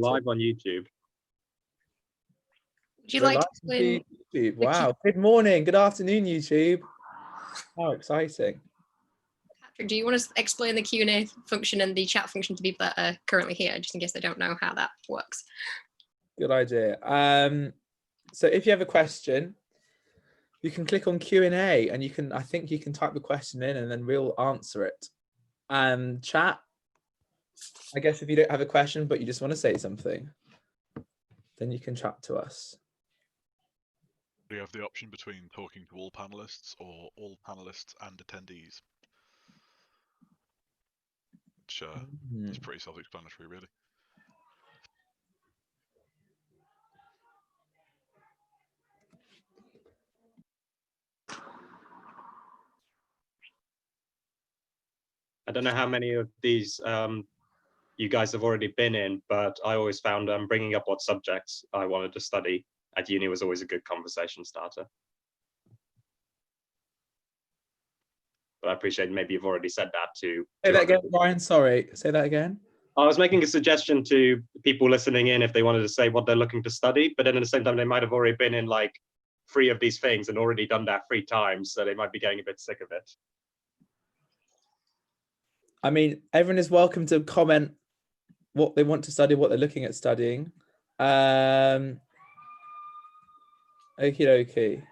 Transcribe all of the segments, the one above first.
live on YouTube. Would you like to explain? YouTube. Wow. Good morning. Good afternoon, YouTube. How exciting. Patrick, do you want to explain the Q&A function and the chat function to people that are currently here, just in case they don't know how that works? Good idea. So if you have a question, you can click on Q&A and you can, I think you can type the question in and then we'll answer it. Chat, I guess if you don't have a question, but you just want to say something, then you can chat to us. We have the option between talking to all panelists or all panelists and attendees. Which is pretty self-explanatory, really. I don't know how many of these you guys have already been in, but I always found bringing up what subjects I wanted to study at uni was always a good conversation starter. But I appreciate maybe you've already said that to... Say that again, Ryan, sorry. Say that again. I was making a suggestion to people listening in if they wanted to say what they're looking to study, but then at the same time, they might have already been in like 3 of these things and already done that 3 times, so they might be getting a bit sick of it. I mean, everyone is welcome to comment what they want to study, what they're looking at studying. Okie dokie.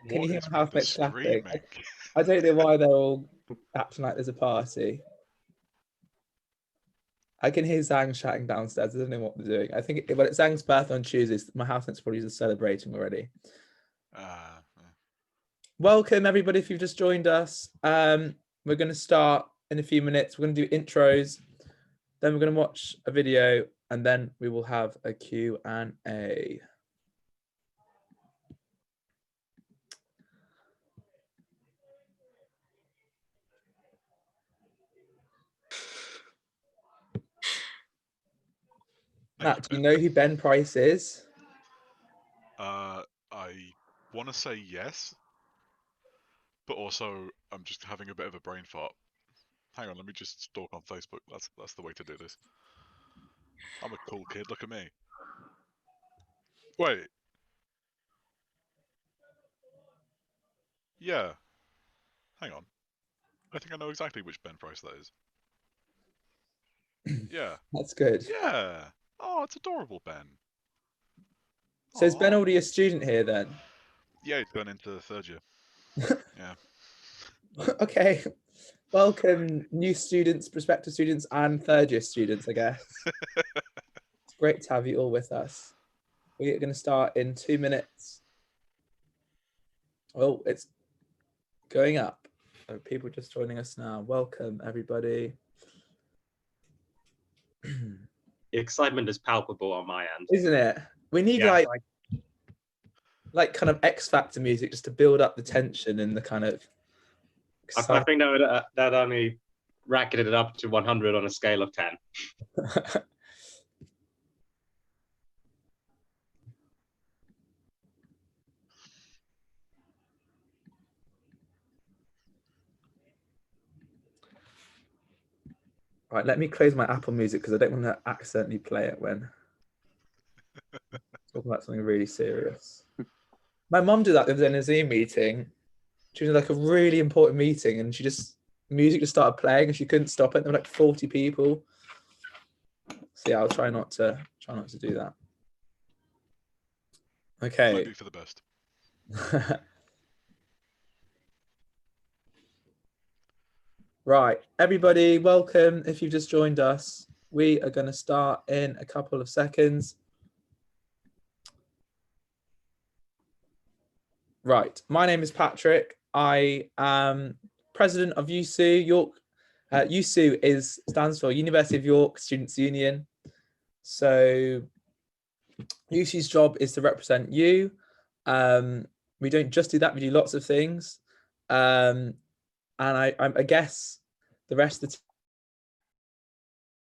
Can you hear my housemates clapping? I don't know why they're all acting like there's a party. I can hear Zhang chatting downstairs. I don't know what they're doing. I think but it's Zhang's birthday on Tuesday. My housemates probably just celebrating already. Welcome everybody if you've just joined us. We're going to start in a few minutes. We're going to do intros, then we're going to watch a video, and then we will have a Q&A. Matt, do you know who Ben Price is? I want to say yes, but also I'm just having a bit of a brain fart. Hang on, let me just stalk on Facebook. That's the way to do this. I'm a cool kid. Look at me. Wait. Yeah. Hang on. I think I know exactly which Ben Price that is. Yeah. That's good. Yeah. Oh, it's adorable, Ben. So is Ben already a student here then? Yeah, he's going into 3rd year. Yeah. Okay. Welcome, new students, prospective students, and 3rd year students, I guess. It's great to have you all with us. We're going to start in 2 minutes. Oh, it's going up. Oh, people just joining us now. Welcome, everybody. The excitement is palpable on my end. Isn't it? We need like kind of X Factor music just to build up the tension and the kind of... I think that only racketed it up to 100 on a scale of 10. Right, let me close my Apple Music because I don't want to accidentally play it when talking about something really serious. My mum did that in a Zoom meeting. She was in like a really important meeting and music just started playing and she couldn't stop it. There were like 40 people. So yeah, I'll try not to do that. Okay. Might be for the best. Right, everybody, welcome. If you've just joined us, we are going to start in a couple of seconds. Right, my name is Patrick. I am president of USU York. USU stands for University of York Students' Union. So USU's job is to represent you. We don't just do that, we do lots of things. And I guess the rest of the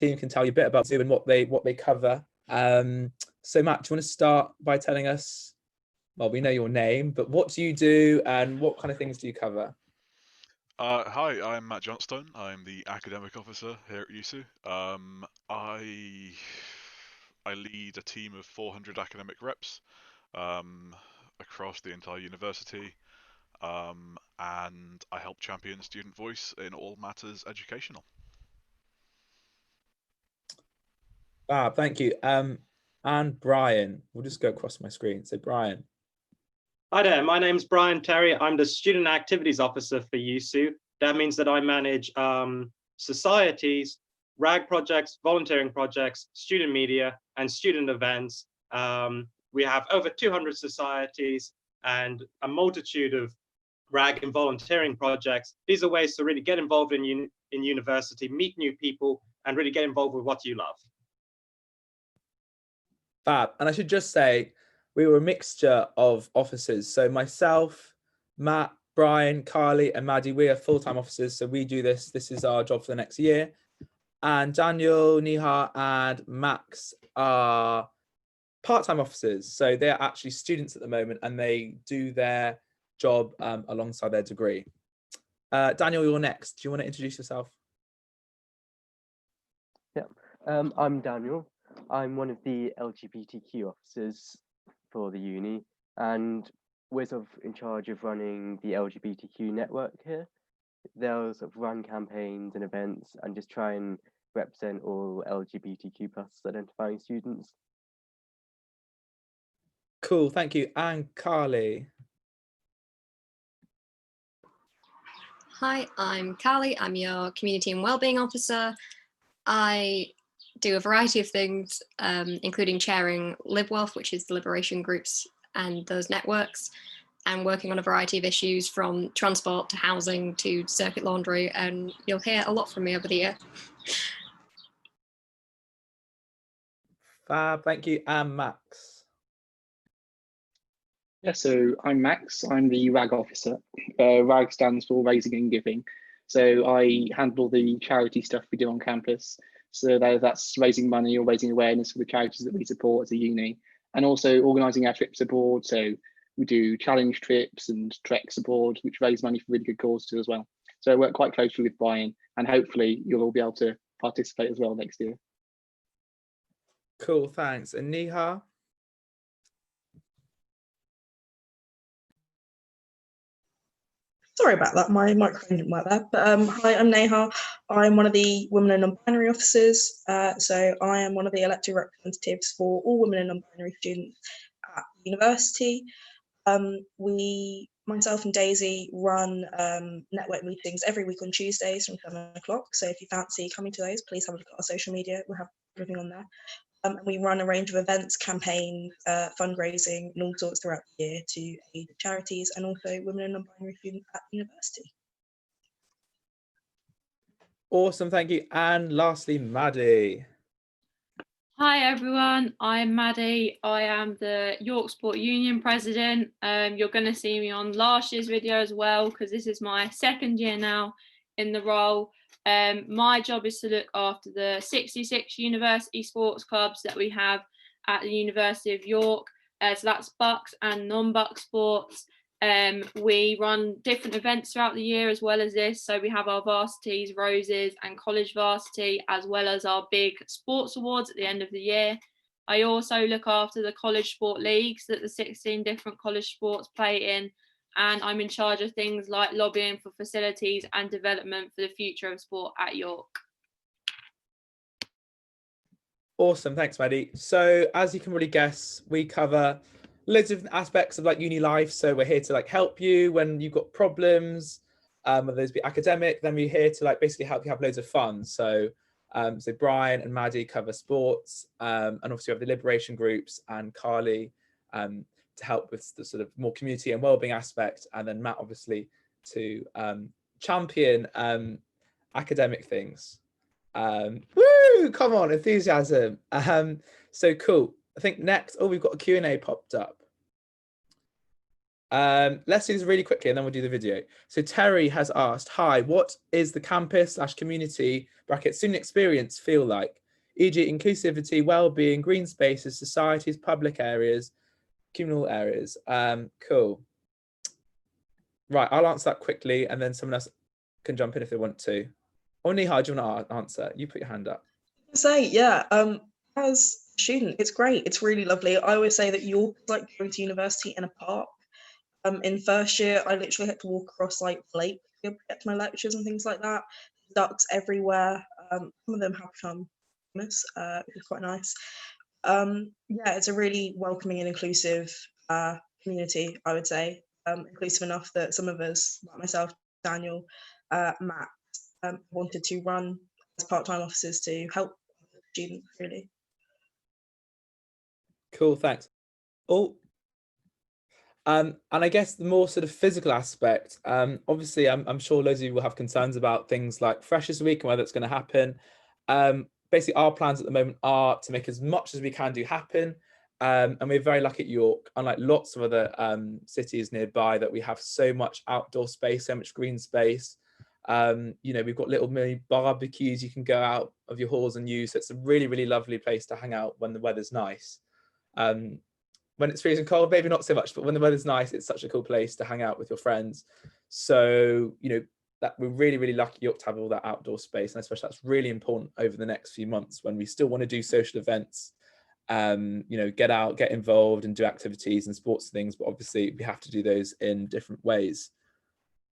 team can tell you a bit about USU and what they cover. So Matt, do you want to start by telling us, well, we know your name, but what do you do and what kind of things do you cover? Hi, I'm Matt Johnstone. I'm the academic officer here at USU. I lead a team of 400 academic reps across the entire university, and I help champion student voice in all matters educational. Thank you. And Brian, we'll just go across my screen. So Brian. Hi there, my name's Brian Terry. I'm the Student Activities Officer for USU. That means that I manage societies, RAG projects, volunteering projects, student media, and student events. We have over 200 societies and a multitude of RAG and volunteering projects. These are ways to really get involved in university, meet new people, and really get involved with what you love. Fab. And I should just say, we were a mixture of officers. So myself, Matt, Brian, Carly, and Maddie, we are full-time officers. So we do this. This is our job for the next year. And Daniel, Neha, and Max are part-time officers. So they're actually students at the moment, and they do their job alongside their degree. Daniel, you're next. Do you want to introduce yourself? Yeah, I'm Daniel. I'm one of the LGBTQ officers for the uni, and we're sort of in charge of running the LGBTQ network here. They'll sort of run campaigns and events and just try and represent all LGBTQ plus identifying students. Cool, thank you. And Carly. Hi, I'm Carly. I'm your Community and Wellbeing Officer. I do a variety of things, including chairing LibWealth, which is the liberation groups and those networks, and working on a variety of issues from transport to housing to circuit laundry, and you'll hear a lot from me over the year. Fab, thank you. And Max. Yeah, so I'm Max. I'm the RAG officer. RAG stands for Raising and Giving. So I handle the charity stuff we do on campus. So that's raising money or raising awareness for the charities that we support as a uni, and also organising our trips abroad. So we do challenge trips and treks abroad, which raise money for really good causes too as well. So I work quite closely with Brian, and hopefully you'll all be able to participate as well next year. Cool, thanks. And Neha? Sorry about that, my microphone didn't work there. But hi, I'm Neha. I'm one of the women and non-binary officers. So I am one of the elected representatives for all women and non-binary students at university. Myself and Daisy run network meetings every week on Tuesdays from 7 o'clock. So if you fancy coming to those, please have a look at our social media. We'll have everything on there. And we run a range of events, campaigns, fundraising, and all sorts throughout the year to aid charities and also women and non-binary students at university. Awesome, thank you. And lastly, Maddie. Hi everyone, I'm Maddie. I am the York Sport Union president. You're going to see me on last year's video as well, because this is my second year now in the role. My job is to look after the 66 university sports clubs that we have at the University of York. So that's Bucks and non-Bucks sports. We run different events throughout the year as well as this. So we have our varsities, roses and college varsity, as well as our big sports awards at the end of the year. I also look after the college sport leagues that the 16 different college sports play in. And I'm in charge of things like lobbying for facilities and development for the future of sport at York. Awesome, thanks, Maddie. So as you can really guess, we cover loads of different aspects of like uni life. So we're here to like help you when you've got problems, whether those be academic, then we're here to like basically help you have loads of fun. So Brian and Maddie cover sports, and obviously we have the liberation groups and Carly to help with the sort of more community and wellbeing aspect, and then Matt obviously to champion academic things. Woo! Come on, enthusiasm. So cool. I think next, we've got a Q&A popped up. Let's do this really quickly and then we'll do the video. So Terry has asked, hi, what is the campus/community student experience feel like? E.g. inclusivity, well-being, green spaces, societies, public areas, communal areas. Cool. Right, I'll answer that quickly and then someone else. can jump in if they want to. Or Nihal, do you want to answer? You put your hand up. As a student, it's great. It's really lovely. I always say that York is like going to university in a park. In first year, I literally had to walk across like the lake to get to my lectures and things like that. Ducks everywhere. Some of them have become famous, which is quite nice. It's a really welcoming and inclusive community, I would say. Inclusive enough that some of us, like myself, Daniel, Matt, wanted to run as part-time officers to help students, really. Cool, thanks. And I guess the more sort of physical aspect, obviously I'm sure loads of you will have concerns about things like Freshers Week and whether it's going to happen. Basically our plans at the moment are to make as much as we can do happen. And we're very lucky at York, unlike lots of other cities nearby, that we have so much outdoor space, so much green space. We've got little mini barbecues you can go out of your halls and use. So it's a really, really lovely place to hang out when the weather's nice. When it's freezing cold, maybe not so much, but when the weather's nice, it's such a cool place to hang out with your friends. So, that we're really, really lucky York to have all that outdoor space. And especially that's really important over the next few months when we still want to do social events, get out, get involved and do activities and sports things. But obviously we have to do those in different ways.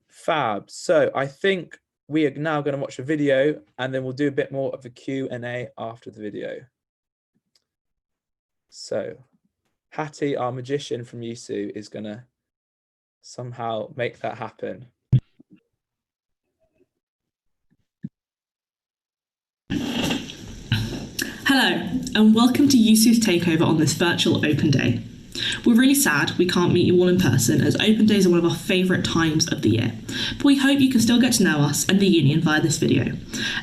Fab. So I think we are now going to watch a video and then we'll do a bit more of a Q&A after the video. So Hattie, our magician from USU, is going to somehow make that happen. Hello, and welcome to USU's takeover on this virtual Open Day. We're really sad we can't meet you all in person, as Open Days are one of our favourite times of the year, but we hope you can still get to know us and the union via this video.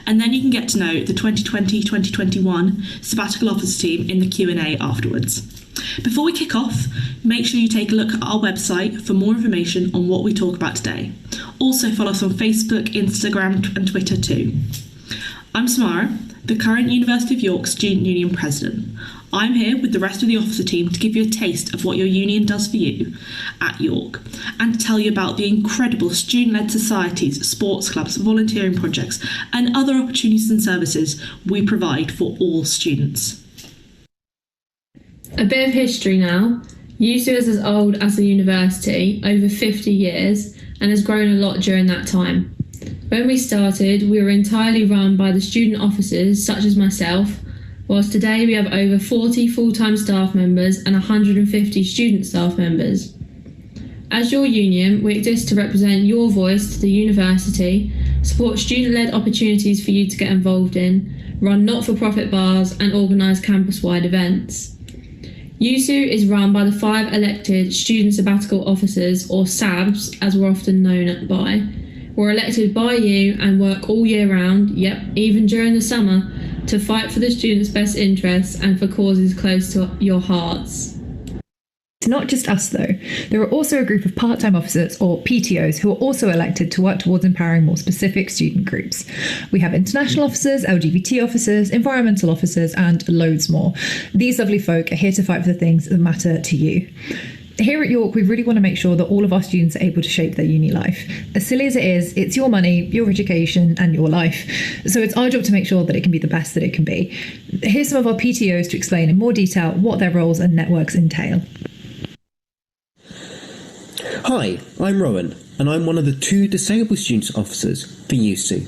And then you can get to know the 2020-2021 sabbatical officer team in the Q&A afterwards. Before we kick off, make sure you take a look at our website for more information on what we talk about today. Also follow us on Facebook, Instagram and Twitter too. I'm Samara, the current University of York Student Union President. I'm here with the rest of the officer team to give you a taste of what your union does for you at York and to tell you about the incredible student-led societies, sports clubs, volunteering projects and other opportunities and services we provide for all students. A bit of history now. USU is as old as the university, over 50 years, and has grown a lot during that time. When we started, we were entirely run by the student officers, such as myself, whilst today we have over 40 full-time staff members and 150 student staff members. As your union, we exist to represent your voice to the university, support student-led opportunities for you to get involved in, run not-for-profit bars and organise campus-wide events. USU is run by the 5 elected Student Sabbatical Officers, or SABs as we're often known by. We're elected by you and work all year round, even during the summer, to fight for the students' best interests and for causes close to your hearts. It's not just us though. There are also a group of part-time officers, or PTOs, who are also elected to work towards empowering more specific student groups. We have international officers, LGBT officers, environmental officers, and loads more. These lovely folk are here to fight for the things that matter to you. Here at York, we really want to make sure that all of our students are able to shape their uni life. As silly as it is, it's your money, your education, and your life. So it's our job to make sure that it can be the best that it can be. Here's some of our PTOs to explain in more detail what their roles and networks entail. Hi, I'm Rowan, and I'm one of the 2 disabled students officers for USU.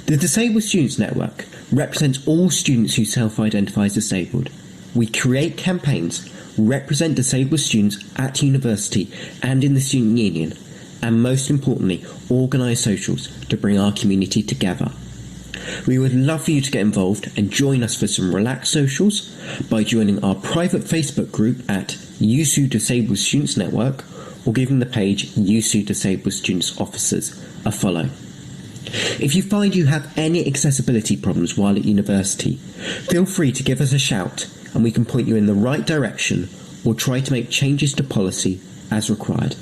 The Disabled Students Network represents all students who self-identify as disabled. We create campaigns, represent disabled students at university and in the student union, and most importantly, organise socials to bring our community together. We would love for you to get involved and join us for some relaxed socials by joining our private Facebook group at USU Disabled Students Network, or giving the page USU Disabled Students Officers a follow. If you find you have any accessibility problems while at university, feel free to give us a shout and we can point you in the right direction or try to make changes to policy as required.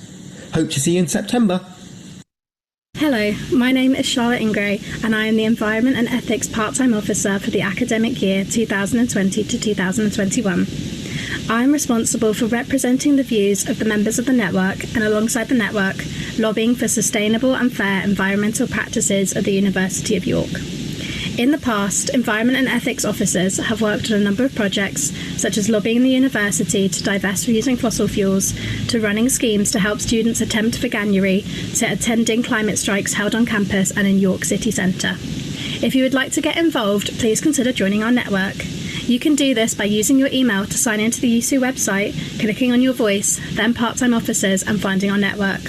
Hope to see you in September. Hello, my name is Charlotte Ingray and I am the Environment and Ethics Part-Time Officer for the academic year 2020 to 2021. I'm responsible for representing the views of the members of the network and, alongside the network, lobbying for sustainable and fair environmental practices at the University of York. In the past, environment and ethics officers have worked on a number of projects, such as lobbying the university to divest from using fossil fuels, to running schemes to help students attempt veganuary, to attending climate strikes held on campus and in York City Centre. If you would like to get involved, please consider joining our network. You can do this by using your email to sign into the USU website, clicking on your voice, then part-time officers, and finding our network.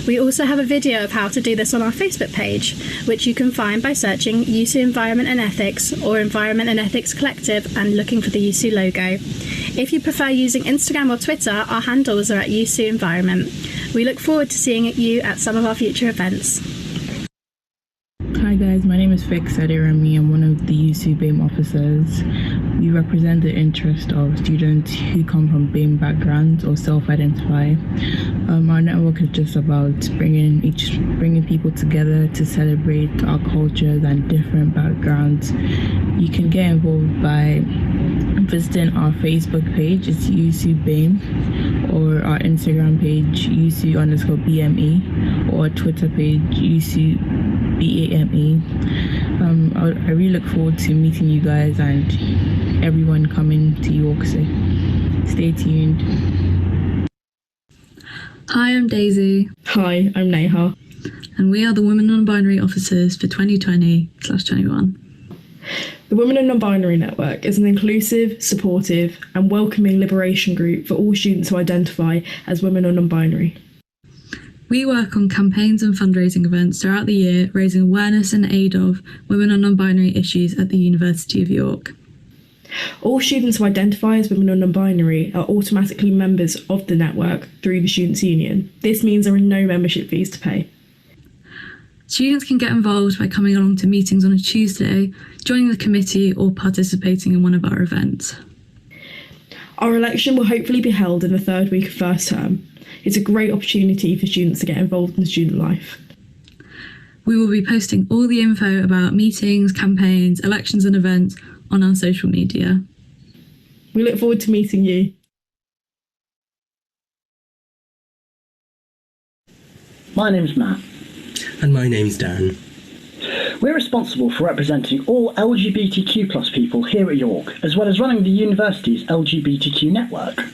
We also have a video of how to do this on our Facebook page, which you can find by searching USU Environment and Ethics or Environment and Ethics Collective and looking for the USU logo. If you prefer using Instagram or Twitter, our handles are at USU Environment. We look forward to seeing you at some of our future events. Hi guys, my name is Fix Adirami. I'm one of the USU BAME officers. We represent the interest of students who come from BAME backgrounds or self-identify. Our network is just about bringing people together to celebrate our cultures and different backgrounds. You can get involved by visiting our Facebook page, it's USU BAME, or our Instagram page, USU_BME, or our Twitter page, USU BAME. I really look forward to meeting you guys and everyone coming to York, so stay tuned. Hi, I'm Daisy. Hi, I'm Neha. And we are the Women Non-Binary Officers for 2020/21. The Women and Non-Binary Network is an inclusive, supportive and welcoming liberation group for all students who identify as women or non-binary. We work on campaigns and fundraising events throughout the year, raising awareness and aid of women and non-binary issues at the University of York. All students who identify as women or non-binary are automatically members of the network through the Students' Union. This means there are no membership fees to pay. Students can get involved by coming along to meetings on a Tuesday, joining the committee or participating in one of our events. Our election will hopefully be held in the third week of first term. It's a great opportunity for students to get involved in student life. We will be posting all the info about meetings, campaigns, elections and events on our social media. We look forward to meeting you. My name's Matt. And my name's Darren. We're responsible for representing all LGBTQ+ people here at York, as well as running the university's LGBTQ network.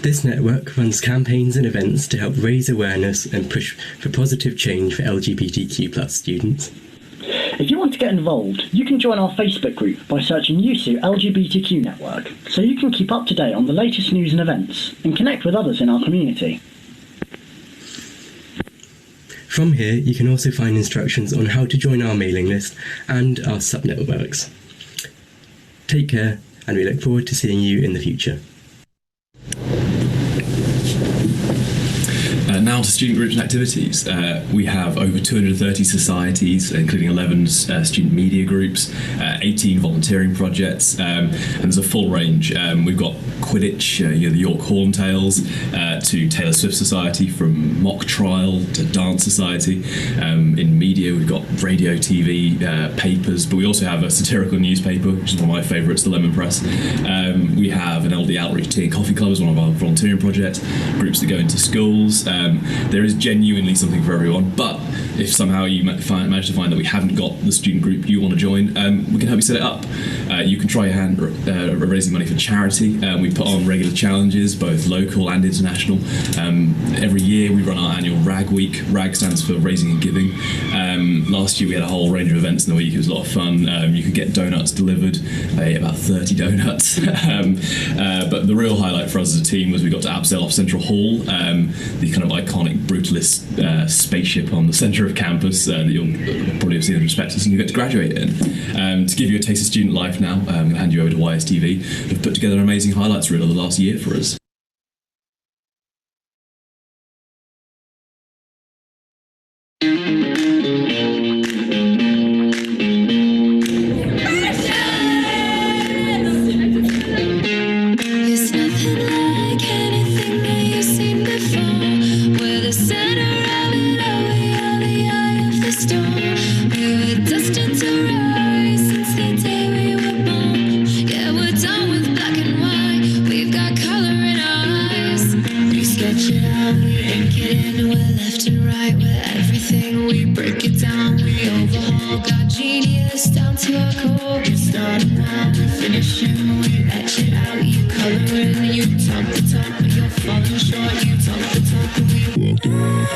This network runs campaigns and events to help raise awareness and push for positive change for LGBTQ+ students. If you want to get involved, you can join our Facebook group by searching USU LGBTQ Network, so you can keep up to date on the latest news and events, and connect with others in our community. From here, you can also find instructions on how to join our mailing list and our sub-networks. Take care, and we look forward to seeing you in the future. Now to student groups and activities. We have over 230 societies, including 11 student media groups, 18 volunteering projects, and there's a full range. We've got Quidditch, the York Horntails, to Taylor Swift Society, from mock trial to dance society. In media, we've got radio, TV, papers, but we also have a satirical newspaper, which is one of my favourites, the Lemon Press. We have an LD Outreach Tea and Coffee Club as one of our volunteering projects, groups that go into schools. There is genuinely something for everyone, but if somehow you manage to find that we haven't got the student group you want to join, we can help you set it up. You can try your hand raising money for charity. We put on regular challenges, both local and international. Every year we run our annual RAG Week. RAG stands for Raising and Giving. Last year we had a whole range of events in the week. It was a lot of fun. You could get donuts delivered. I ate about 30 donuts. But the real highlight for us as a team was we got to abseil off Central Hall, the kind of iconic brutalist spaceship on the centre of campus that you'll probably have seen in the prospectus and you get to graduate in. To give you a taste of student life now, I'm going to hand you over to YSTV, who've put together an amazing highlights reel of the last year for us. Destined to rise since the day we were born. Yeah, we're done with black and white. finishing, when you exit out, you colouring, you talk the talk, but you're falling short. You talk the talk, and we walk away.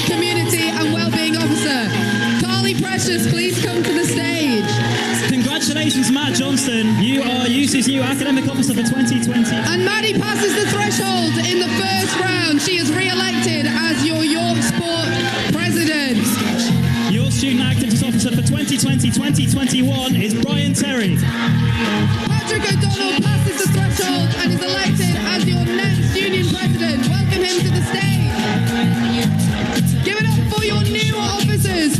Community and Wellbeing Officer, Carly Precious, please come to the stage. Congratulations, Matt Johnston. You are UC's new Academic Officer for 2020. And Maddie passes the threshold in the first round. She is re-elected as your York Sport President. Your Student Activities Officer for 2020-2021 is Brian Terry. Patrick O'Donnell passes the threshold and is elected as your next Union President. Welcome him to the stage. Give it up for your new officers.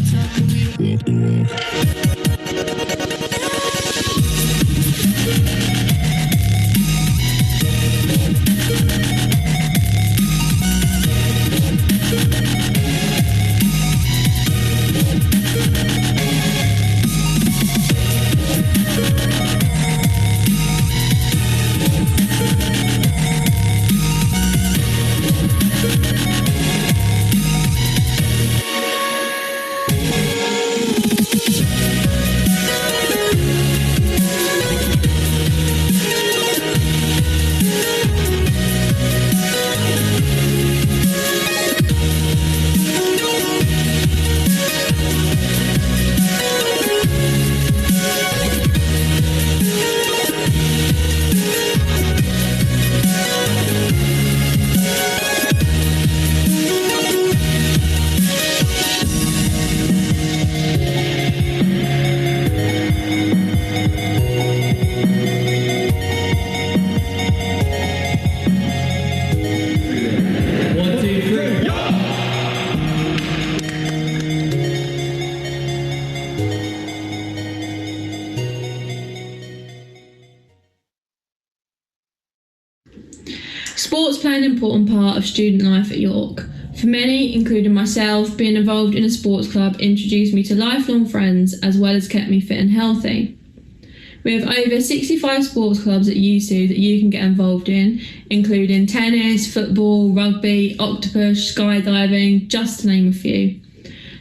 Sports play an important part of student life at York. For many, including myself, being involved in a sports club introduced me to lifelong friends as well as kept me fit and healthy. We have over 65 sports clubs at USU that you can get involved in, including tennis, football, rugby, octopus, skydiving, just to name a few.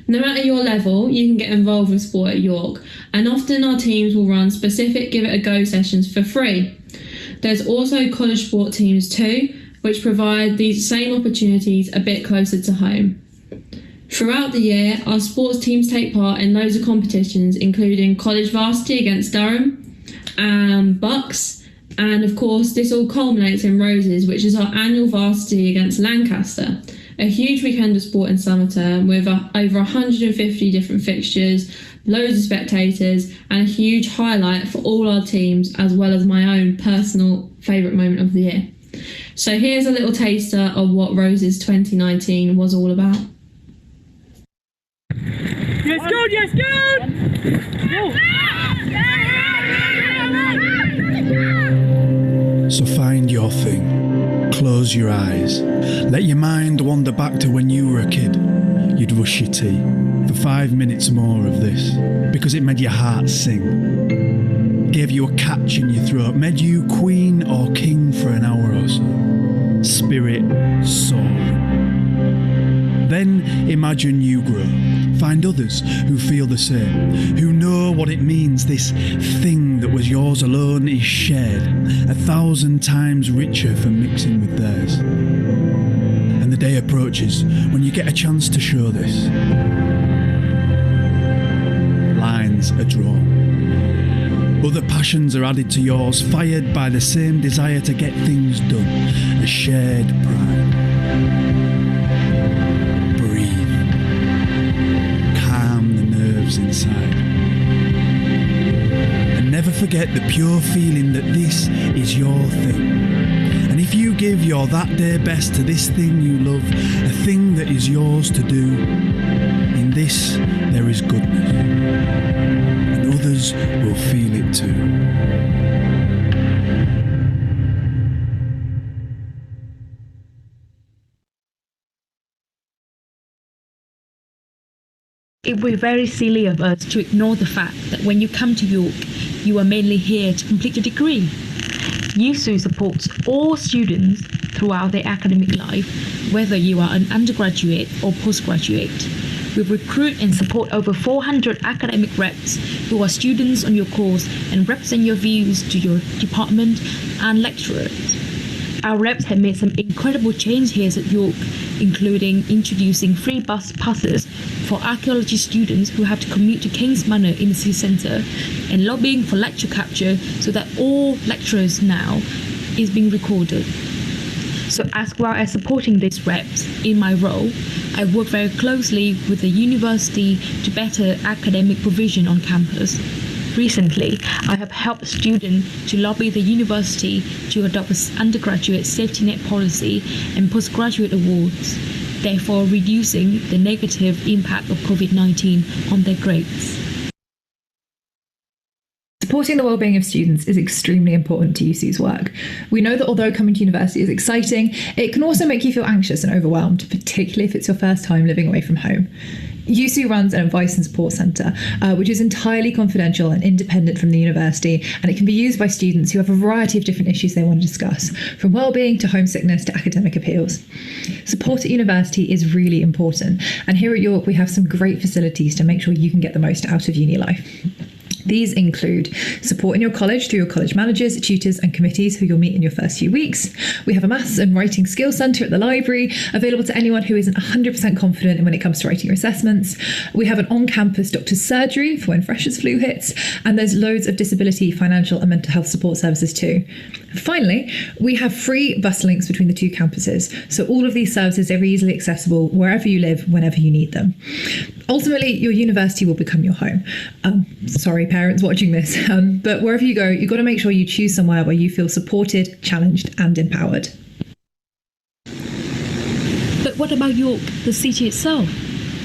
No matter your level, you can get involved with sport at York, and often our teams will run specific Give It a Go sessions for free. There's also college sport teams too, which provide these same opportunities a bit closer to home. Throughout the year, our sports teams take part in loads of competitions, including college varsity against Durham and Bucks, and of course this all culminates in Roses, which is our annual varsity against Lancaster, a huge weekend of sport in summer term with over 150 different fixtures, loads of spectators, and a huge highlight for all our teams, as well as my own personal favourite moment of the year. So here's a little taster of what Roses 2019 was all about. Yes, good, yes, good! So find your thing, close your eyes, let your mind wander back to when you were a kid. You'd rush your tea for 5 minutes more of this, because it made your heart sing, gave you a catch in your throat, made you queen or king for an hour or so, spirit soaring. Then imagine you grow, find others who feel the same, who know what it means this thing that was yours alone is shared, 1,000 times richer for mixing with theirs. And the day approaches when you get a chance to show this. a draw. Other passions are added to yours, fired by the same desire to get things done, a shared pride. Breathe. Calm the nerves inside. And never forget the pure feeling that this is your thing. And if you give your that day best to this thing you love, a thing that is yours to do, in this there is goodness. And others will feel it too. It would be very silly of us to ignore the fact that when you come to York, you are mainly here to complete a degree. USU supports all students throughout their academic life, whether you are an undergraduate or postgraduate. We recruit and support over 400 academic reps who are students on your course and represent your views to your department and lecturers. Our reps have made some incredible change here at York, including introducing free bus passes for archaeology students who have to commute to King's Manor in the city centre, and lobbying for lecture capture so that all lecturers now is being recorded. So as well as supporting these reps in my role, I work very closely with the university to better academic provision on campus. Recently, I have helped students to lobby the university to adopt an undergraduate safety net policy and postgraduate awards, therefore reducing the negative impact of COVID-19 on their grades. Supporting the wellbeing of students is extremely important to USU's work. We know that although coming to university is exciting, it can also make you feel anxious and overwhelmed, particularly if it's your first time living away from home. USU runs an advice and support centre, which is entirely confidential and independent from the university, and it can be used by students who have a variety of different issues they want to discuss, from wellbeing to homesickness to academic appeals. Support at university is really important, and here at York we have some great facilities to make sure you can get the most out of uni life. These include support in your college through your college managers, tutors and committees who you'll meet in your first few weeks. We have a maths and writing skills centre at the library, available to anyone who isn't 100% confident when it comes to writing your assessments. We have an on-campus doctor's surgery for when freshers' flu hits, and there's loads of disability, financial and mental health support services too. Finally, we have free bus links between the two campuses, so all of these services are easily accessible wherever you live, whenever you need them. Ultimately, your university will become your home. Sorry, parents watching this, but wherever you go, you've got to make sure you choose somewhere where you feel supported, challenged and empowered. But what about York, the city itself?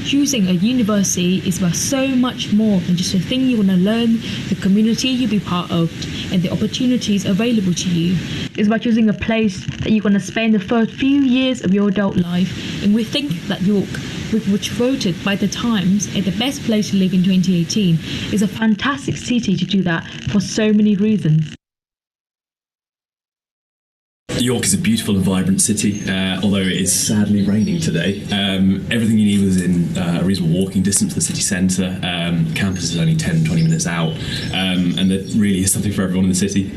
Choosing a university is about so much more than just the thing you want to learn, the community you'll be part of, and the opportunities available to you. It's about choosing a place that you're going to spend the first few years of your adult life, and we think that York, which voted by the Times as the best place to live in 2018, is a fantastic city to do that for so many reasons. York is a beautiful and vibrant city, although it is sadly raining today. Everything you need was in a reasonable walking distance to the city centre. Campus is only 10-20 minutes out, and there really is something for everyone in the city.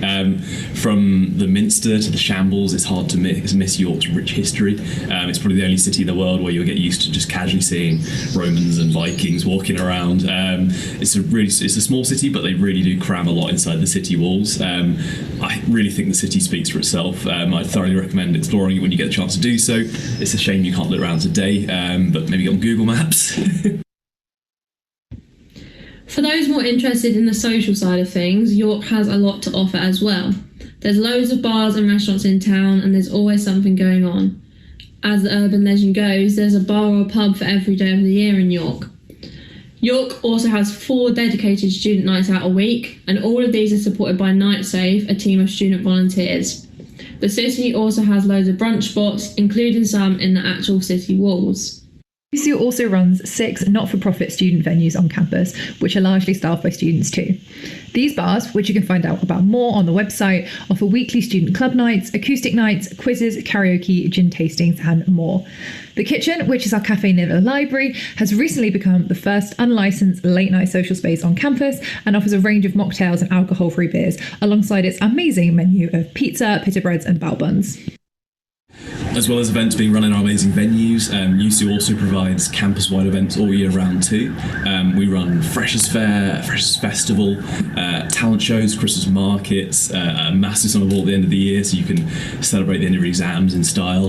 From the Minster to the Shambles, it's hard to miss York's rich history. It's probably the only city in the world where you'll get used to just casually seeing Romans and Vikings walking around. It's a small city, but they really do cram a lot inside the city walls. I really think the city speaks for itself. I'd thoroughly recommend exploring it when you get the chance to do so. It's a shame you can't look around today, but maybe on Google Maps. For those more interested in the social side of things, York has a lot to offer as well. There's loads of bars and restaurants in town, and there's always something going on. As the urban legend goes, there's a bar or a pub for every day of the year in York. York also has 4 dedicated student nights out a week, and all of these are supported by Night Safe, a team of student volunteers. The city also has loads of brunch spots, including some in the actual city walls. USU also runs 6 not-for-profit student venues on campus, which are largely staffed by students too. These bars, which you can find out about more on the website, offer weekly student club nights, acoustic nights, quizzes, karaoke, gin tastings and more. The Kitchen, which is our cafe near the library, has recently become the first unlicensed late-night social space on campus and offers a range of mocktails and alcohol-free beers, alongside its amazing menu of pizza, pita breads and bao buns. As well as events being run in our amazing venues, USU also provides campus-wide events all year round too. We run Freshers Fair, Freshers Festival, talent shows, Christmas markets, a massive summer ball at the end of the year so you can celebrate the end of your exams in style.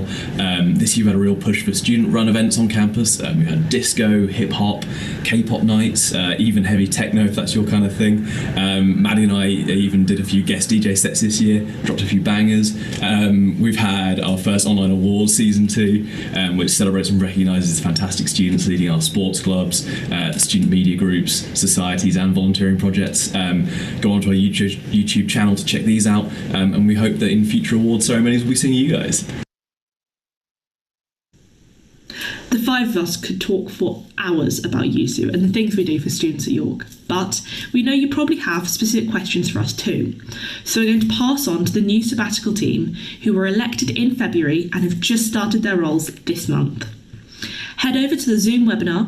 This year we had a real push for student-run events on campus. We had disco, hip-hop, K-pop nights, even heavy techno if that's your kind of thing. Maddie and I even did a few guest DJ sets this year, dropped a few bangers. We've had our first online awards season 2, which celebrates and recognises fantastic students leading our sports clubs, student media groups, societies and volunteering projects. Go onto our YouTube channel to check these out, and we hope that in future award ceremonies we'll be seeing you guys. The 5 of us could talk for hours about USU and the things we do for students at York, but we know you probably have specific questions for us too. So we're going to pass on to the new sabbatical team who were elected in February and have just started their roles this month. Head over to the Zoom webinar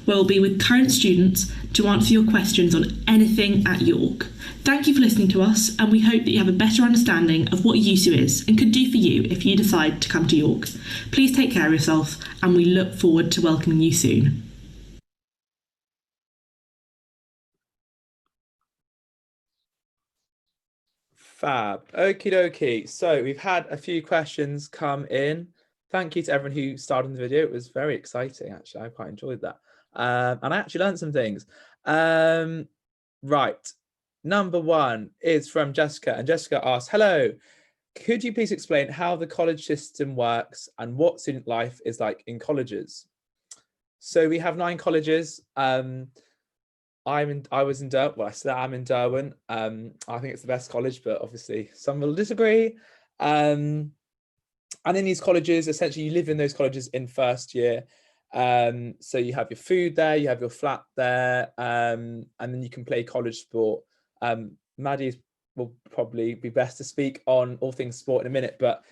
where we'll be with current students to answer your questions on anything at York. Thank you for listening to us, and we hope that you have a better understanding of what USU is and could do for you if you decide to come to York. Please take care of yourself, and we look forward to welcoming you soon. Fab. Okie dokie. So we've had a few questions come in. Thank you to everyone who started in the video. It was very exciting, actually. I quite enjoyed that. And I actually learned some things. Right. Number 1 is from Jessica, and Jessica asks, hello, could you please explain how the college system works and what student life is like in colleges? So we have 9 colleges. I was in Derwent. Well, I still am in Derwent. I think it's the best college, but obviously some will disagree. And in these colleges, essentially you live in those colleges in first year. So you have your food there, you have your flat there, and then you can play college sport. Maddie will probably be best to speak on all things sport in a minute, but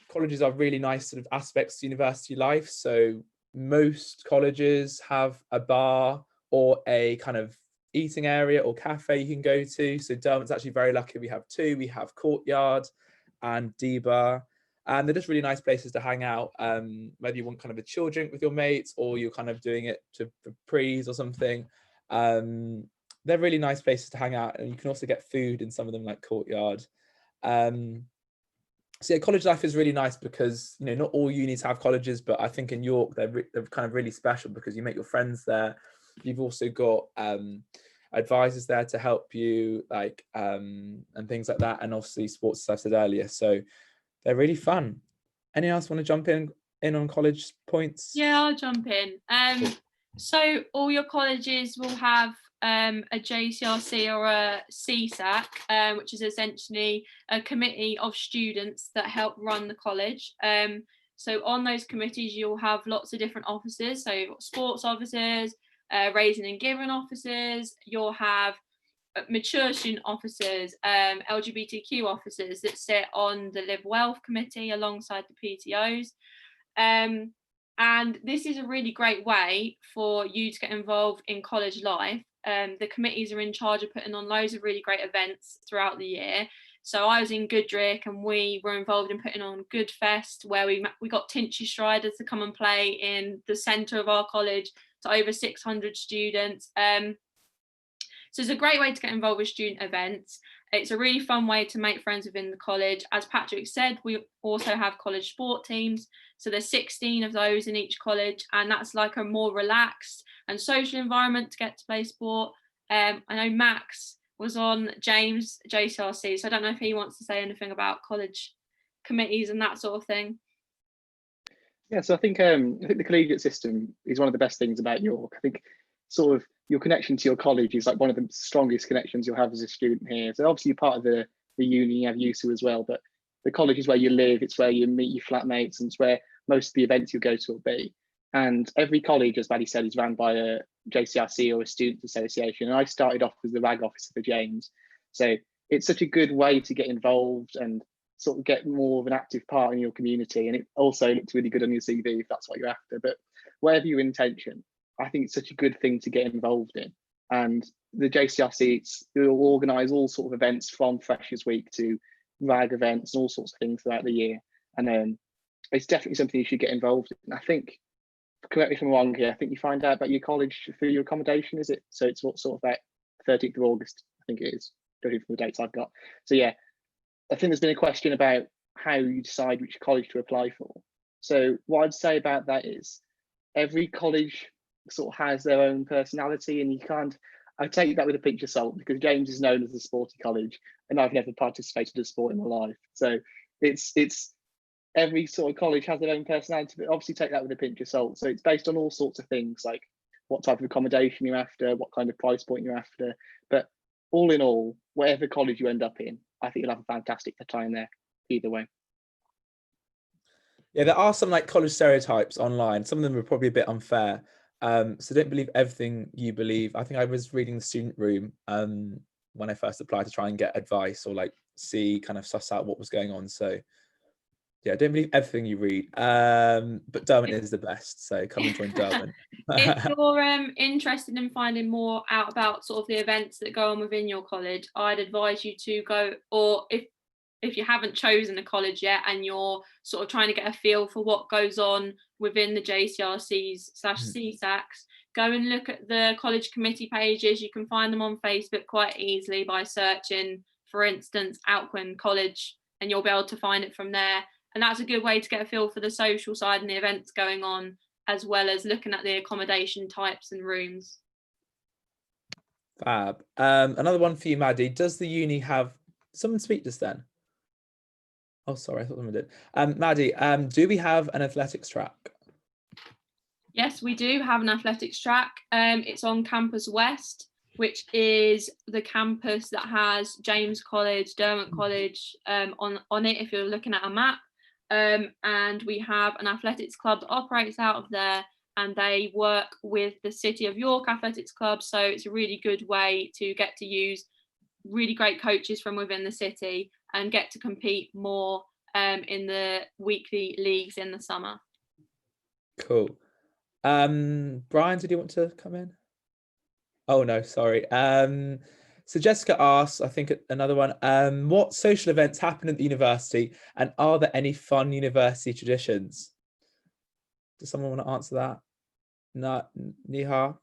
colleges are really nice sort of aspects to university life. So most colleges have a bar or a kind of eating area or cafe you can go to. So Derwent's actually very lucky. We have 2. We have Courtyard and D-Bar. And they're just really nice places to hang out, whether you want kind of a chill drink with your mates or you're kind of doing it for prees or something. They're really nice places to hang out, and you can also get food in some of them like Courtyard. So yeah, college life is really nice because, you know, not all unis have colleges, but I think in York they're kind of really special because you make your friends there. You've also got advisors there to help you, like and things like that, and obviously sports, as I said earlier. So they're really fun. Anyone else want to jump in on college points? Yeah, I'll jump in. So all your colleges will have a JCRC or a CSAC, which is essentially a committee of students that help run the college. So on those committees, you'll have lots of different officers. So you've got sports officers, raising and giving officers. You'll have mature student officers, LGBTQ officers that sit on the Live Wealth committee alongside the PTOs. And this is a really great way for you to get involved in college life. The committees are in charge of putting on loads of really great events throughout the year. So I was in Goodrick and we were involved in putting on Good Fest, where we got Tinchy Striders to come and play in the centre of our college to over 600 students. So it's a great way to get involved with student events. It's a really fun way to make friends within the college. As Patrick said, we also have college sport teams. So there's 16 of those in each college, and that's like a more relaxed and social environment to get to play sport. I know Max was on James JCRC, so I don't know if he wants to say anything about college committees and that sort of thing. Yeah, so I think the collegiate system is one of the best things about York. I think sort of your connection to your college is like one of the strongest connections you'll have as a student here. So obviously you're part of the uni, you have USU as well, but the college is where you live, it's where you meet your flatmates, and it's where most of the events you go to will be. And every college, as Maddie said, is run by a JCRC or a student association. And I started off as the RAG officer for James. So it's such a good way to get involved and sort of get more of an active part in your community. And it also looks really good on your CV if that's what you're after. But whatever your intention, I think it's such a good thing to get involved in. And the JCRC, will organise all sort of events from Freshers Week to RAG events and all sorts of things throughout the year. And it's definitely something you should get involved in. I think, correct me if I'm wrong here, I think you find out about your college through your accommodation, is it? So it's what sort of about 13th of August, I think it is, judging from the dates I've got. So yeah, I think there's been a question about how you decide which college to apply for. So what I'd say about that is every college sort of has their own personality, and you can't, I take that with a pinch of salt, because James is known as a sporty college and I've never participated in sport in my life. So it's every sort of college has their own personality, but obviously take that with a pinch of salt. So it's based on all sorts of things, like what type of accommodation you're after, what kind of price point you're after. But all in all, whatever college you end up in, I think you'll have a fantastic time there either way. Yeah, there are some like college stereotypes online. Some of them are probably a bit unfair. So don't believe everything you believe. I think I was reading the student room when I first applied to try and get advice or like see, kind of suss out what was going on. So yeah, don't believe everything you read. But Derwent is the best, so come and join Derwent. If you're interested in finding more out about sort of the events that go on within your college, I'd advise you to go, or if you haven't chosen a college yet and you're sort of trying to get a feel for what goes on within the JCRCs/CSACs, go and look at the college committee pages. You can find them on Facebook quite easily by searching, for instance, Outquin College, and you'll be able to find it from there. And that's a good way to get a feel for the social side and the events going on, as well as looking at the accommodation types and rooms. Fab. Another one for you, Maddie. Does the uni have, someone speak just then? Oh, sorry, I thought someone did. Maddie, do we have an athletics track? Yes, we do have an athletics track. It's on Campus West, which is the campus that has James College, Derwent College on it, if you're looking at a map. And we have an athletics club that operates out of there, and they work with the City of York Athletics Club. So it's a really good way to get to use really great coaches from within the city and get to compete more in the weekly leagues in the summer. Cool. Brian, did you want to come in? Oh no, sorry. So Jessica asks, I think another one, what social events happen at the university, and are there any fun university traditions? Does someone want to answer that? No, Niha?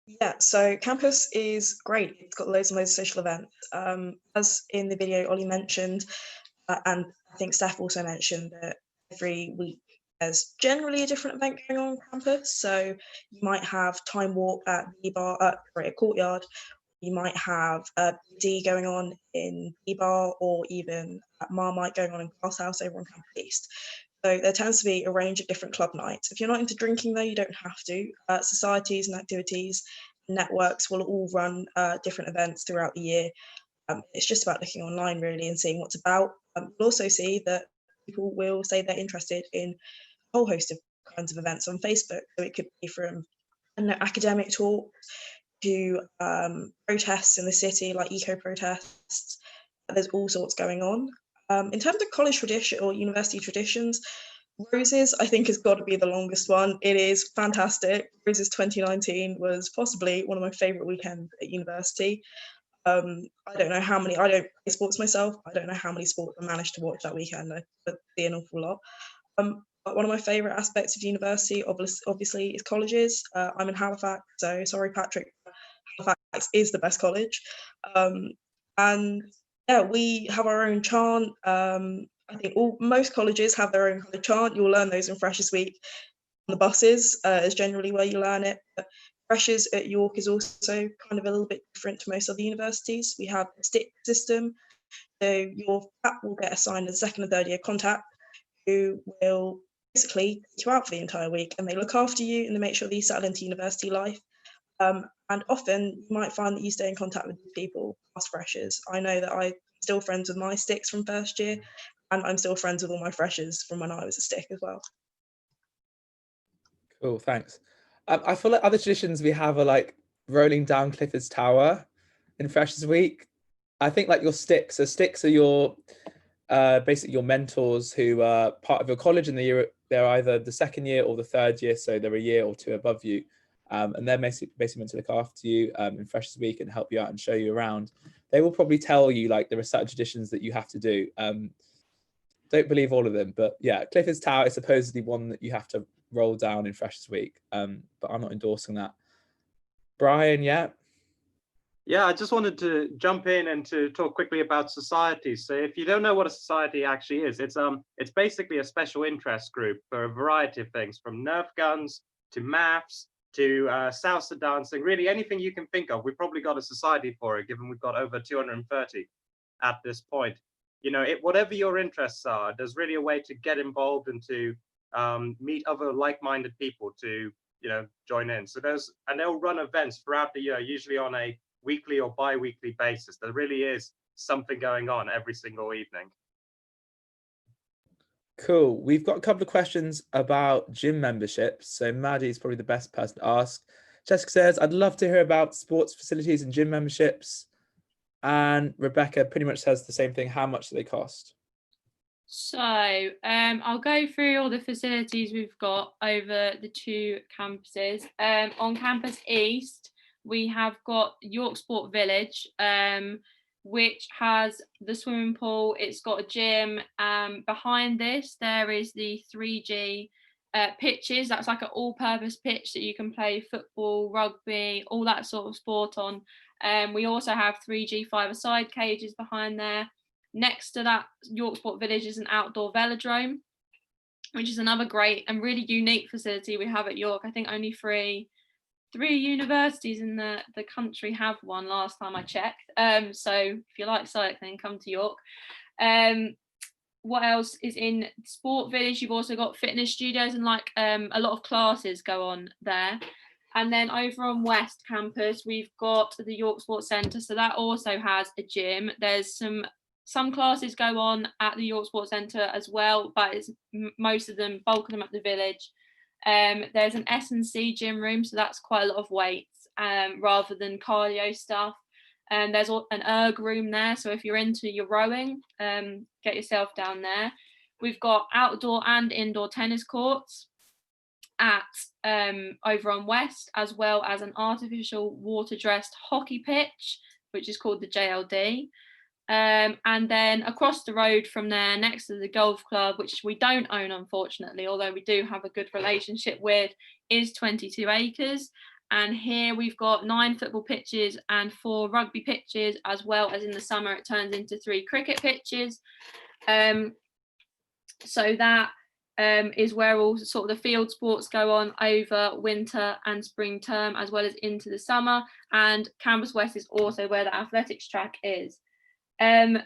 Yeah, so campus is great. It's got loads and loads of social events. As in the video Ollie mentioned, and I think Steph also mentioned, that every week there's generally a different event going on campus. So you might have time walk at the bar, a courtyard. You might have a PD going on in B-Bar, or even at Marmite going on in Glasshouse over on Campus East. So there tends to be a range of different club nights. If you're not into drinking though, you don't have to. Societies and activities and networks will all run different events throughout the year. It's just about looking online really and seeing what's about. You'll also see that people will say they're interested in a whole host of kinds of events on Facebook. So it could be from academic talk to protests in the city, like eco protests. There's all sorts going on. In terms of college tradition or university traditions, Roses, I think, has got to be the longest one. It is fantastic. Roses 2019 was possibly one of my favourite weekends at university. I don't know how many, I don't play sports myself. I don't know how many sports I managed to watch that weekend. But be an awful lot. But one of my favourite aspects of university, obviously, is colleges. I'm in Halifax, so sorry, Patrick. Halifax is the best college. And yeah, we have our own chant. I think most colleges have their own kind of chant. You'll learn those in Freshers Week. On the buses is generally where you learn it. But Freshers at York is also kind of a little bit different to most other universities. We have a stick system. So your app will get assigned a second and third year contact who will basically take you out for the entire week, and they look after you and they make sure that you settle into university life. And often you might find that you stay in contact with these people past freshers. I know that I'm still friends with my sticks from first year, and I'm still friends with all my freshers from when I was a stick as well. Cool, thanks. I feel like other traditions we have are like rolling down Clifford's Tower in Freshers Week. I think like your sticks. So sticks are your basically your mentors who are part of your college, and they're either the second year or the third year, so they're a year or two above you. And they're basically meant to look after you in Freshers Week and help you out and show you around. They will probably tell you like there are certain traditions that you have to do. Don't believe all of them, but yeah, Clifford's Tower is supposedly one that you have to roll down in Freshers Week, but I'm not endorsing that. Brian, yeah? Yeah, I just wanted to jump in and to talk quickly about societies. So if you don't know what a society actually is, it's basically a special interest group for a variety of things, from Nerf guns to maths to salsa dancing, really anything you can think of. We've probably got a society for it, given we've got over 230 at this point. You know, whatever your interests are, there's really a way to get involved and to meet other like-minded people to, you know, join in. So they'll run events throughout the year, usually on a weekly or bi-weekly basis. There really is something going on every single evening. Cool. We've got a couple of questions about gym memberships. So Maddie is probably the best person to ask. Jessica says, I'd love to hear about sports facilities and gym memberships. And Rebecca pretty much says the same thing. How much do they cost? So I'll go through all the facilities we've got over the two campuses. On Campus East, we have got York Sport Village, which has the swimming pool. It's got a gym. Behind this, there is the 3G pitches. That's like an all-purpose pitch that you can play football, rugby, all that sort of sport on. We also have 3G five-a-side cages behind there. Next to that, York Sport Village is an outdoor velodrome, which is another great and really unique facility we have at York. I think only three universities in the country have one last time I checked. So if you like cycling, come to York. What else is in Sport Village? You've also got fitness studios and like a lot of classes go on there. And then over on West Campus, we've got the York Sports Centre. So that also has a gym. There's some classes go on at the York Sports Centre as well, but it's most of them, bulk of them at the Village. There's an S&C gym room, so that's quite a lot of weights rather than cardio stuff. There's an erg room there, so if you're into your rowing, get yourself down there. We've got outdoor and indoor tennis courts at over on West, as well as an artificial water-dressed hockey pitch, which is called the JLD. And then across the road from there, next to the golf club, which we don't own unfortunately, although we do have a good relationship with, is 22 acres. And here we've got 9 football pitches and 4 rugby pitches, as well as in the summer it turns into 3 cricket pitches. So that is where all sort of the field sports go on over winter and spring term, as well as into the summer. And Campus West is also where the athletics track is. In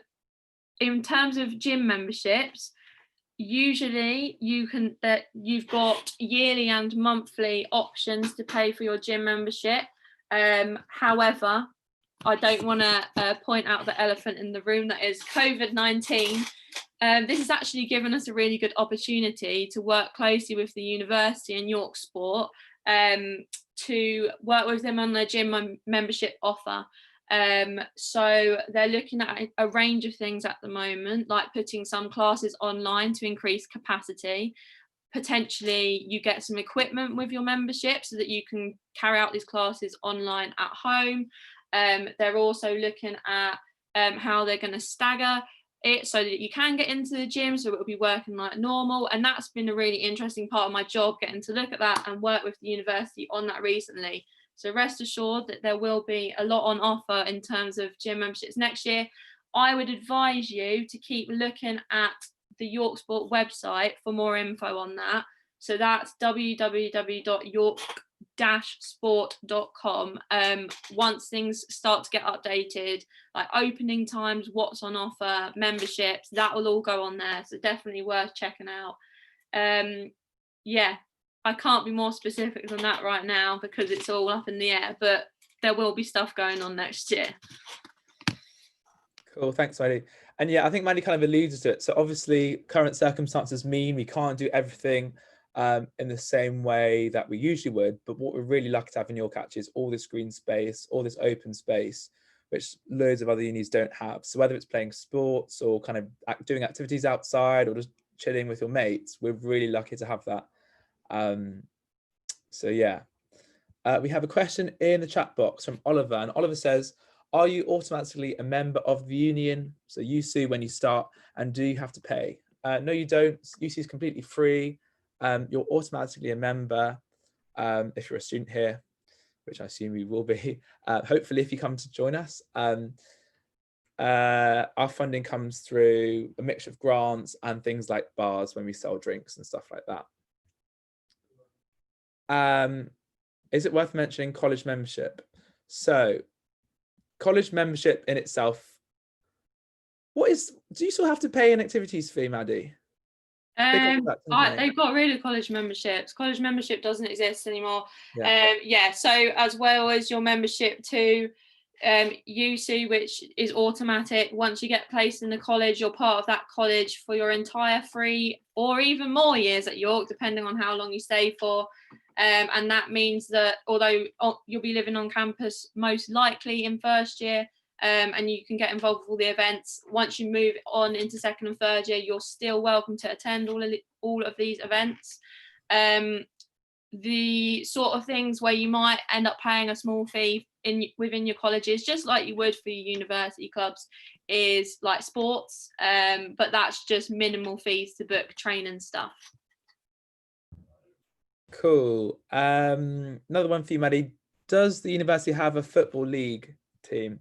terms of gym memberships, usually you've got yearly and monthly options to pay for your gym membership. However, I don't want to point out the elephant in the room, that is COVID-19. This has actually given us a really good opportunity to work closely with the university and York Sport to work with them on their gym membership offer. So they're looking at a range of things at the moment, like putting some classes online to increase capacity. Potentially you get some equipment with your membership so that you can carry out these classes online at home. They're also looking at how they're going to stagger it so that you can get into the gym, so it will be working like normal. And that's been a really interesting part of my job, getting to look at that and work with the university on that recently. So rest assured that there will be a lot on offer in terms of gym memberships next year. I would advise you to keep looking at the York Sport website for more info on that. So that's www.york-sport.com. Once things start to get updated, like opening times, what's on offer, memberships, that will all go on there. So definitely worth checking out. Yeah. I can't be more specific than that right now because it's all up in the air, but there will be stuff going on next year. Cool, thanks, Maddie. And yeah, I think Maddie kind of alludes to it. So obviously current circumstances mean we can't do everything in the same way that we usually would, but what we're really lucky to have in York actually is all this green space, all this open space, which loads of other unis don't have. So whether it's playing sports or kind of doing activities outside or just chilling with your mates, we're really lucky to have that. So yeah, we have a question in the chat box from Oliver, and Oliver says, are you automatically a member of the union, so USU, when you start, and do you have to pay? No, you don't. UC is completely free. You're automatically a member if you're a student here, which I assume you will be. Hopefully, if you come to join us. Our funding comes through a mixture of grants and things like bars when we sell drinks and stuff like that. Is it worth mentioning college membership? So college membership in itself, do you still have to pay an activities fee, Maddie? They've got rid of college memberships. College membership doesn't exist anymore. So as well as your membership to UC, which is automatic, once you get placed in the college, you're part of that college for your entire 3 or even more years at York, depending on how long you stay for. And that means that although you'll be living on campus most likely in first year, and you can get involved with all the events, once you move on into second and third year, you're still welcome to attend all of these events. The sort of things where you might end up paying a small fee within your colleges, just like you would for your university clubs, is like sports, but that's just minimal fees to book, train and stuff. Cool. Another one for you, Maddie. Does the university have a football league team?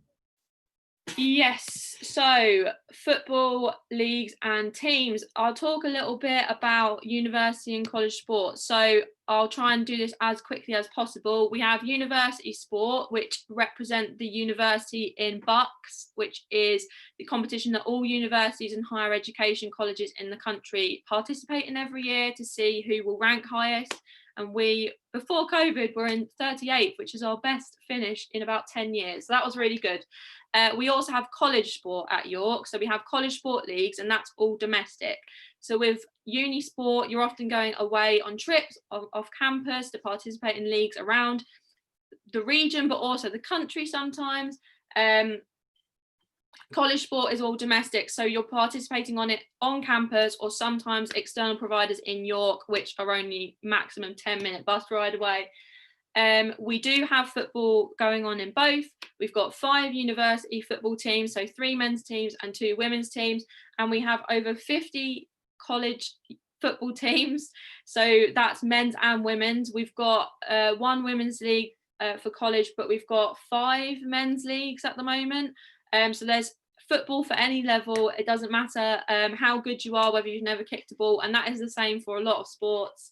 Yes, so football leagues and teams. I'll talk a little bit about university and college sports. So I'll try and do this as quickly as possible. We have university sport, which represent the university in bucks, which is the competition that all universities and higher education colleges in the country participate in every year to see who will rank highest. And we, before COVID, were in 38th, which is our best finish in about 10 years. So that was really good. We also have college sport at York. So we have college sport leagues, and that's all domestic. So with uni sport, you're often going away on trips off campus to participate in leagues around the region, but also the country sometimes. College sport is all domestic, so you're participating on it on campus or sometimes external providers in York, which are only maximum 10-minute bus ride away. We do have football going on in both. We've got 5 university football teams, so 3 men's teams and 2 women's teams, and we have over 50 college football teams, so that's men's and women's. We've got 1 women's league for college, but we've got 5 men's leagues at the moment. So there's football for any level. It doesn't matter how good you are, whether you've never kicked a ball, and that is the same for a lot of sports.